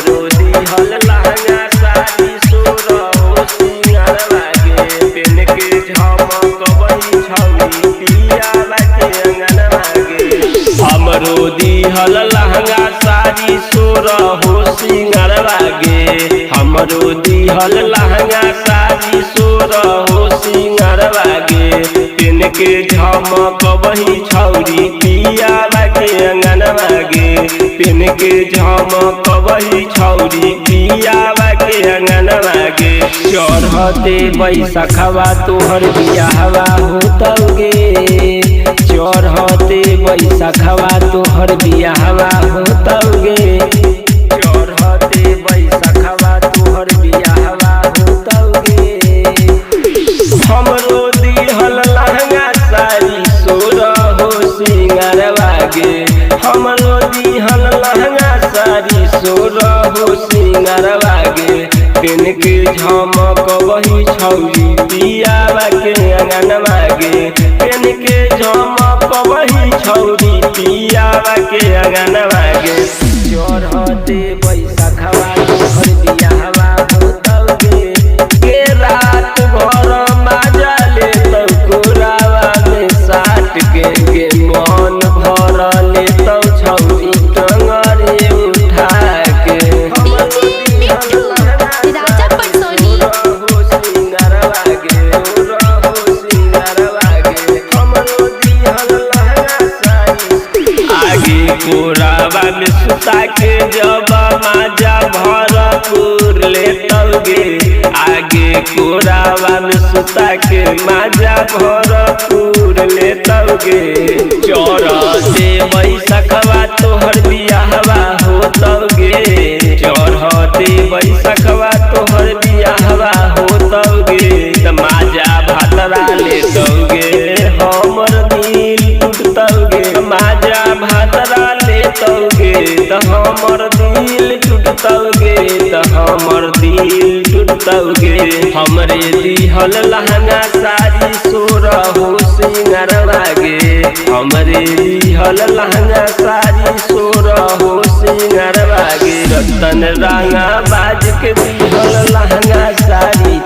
हमरो दिहल लहंगा साड़ी सोरहो सिंगारवा गे पेन के झमकवही छौरी पियावा के अंगनवा गे हमरो दिहल लहंगा साड़ी सोरहो सिंगारवा गे हमरो दिहल लहंगा साड़ी सोरहो सिंगारवा गे पेन के झमकवही छौरी पियावा के अंगनवा गे पेन के झमकवही छौरी पियावा के अंगनवा गे चढ़ते बैसखवा तोहर बियाहवा होतौगे चढ़ते बैसखवा तोहर बियाहवा होतौगे चढ़ते बैसखवा तोहर बियाहवा होतौगे हमरो दिहल लहंगा साड़ी सोरहो सिंगारवा गे हमरो दिहल लहंगा साड़ी सोरहो सिंगारवा गे पेन के झमकवही छौरी पियावा के अंगनवा गे पेन के झमकवही छौरी पियावा के अंगनवा गे चढ़ते बैसखवा तोहर बियाहवा होतौगे के रात भर मजा लेतौ कोरावा में साट के मन भर लेतौ छौरी टंगरे उठा के कोरावा में सुता के जब मजा भरपूर लेतौगे आगे कोरावा में सुता के मजा भरपूर लेतौगे चढ़ते बैसखवा तोहर बियाहवा होतौगे चढ़ते बैसखवा तोहर बियाहवा होतौगे त मजा भातरा लेतौगे हमर दिल टूटतौगे मजा भातरा लेतौगे त हमर दिल टूटतौगे त हमर दिल टूटतौगे हमरे दिहल लहंगा साड़ी सोरहो सिंगारवा गे हमरे दिहल लहंगा साड़ी सोरहो सिंगारवा गे रतन रंगा बाज के दिहल लहंगा साड़ी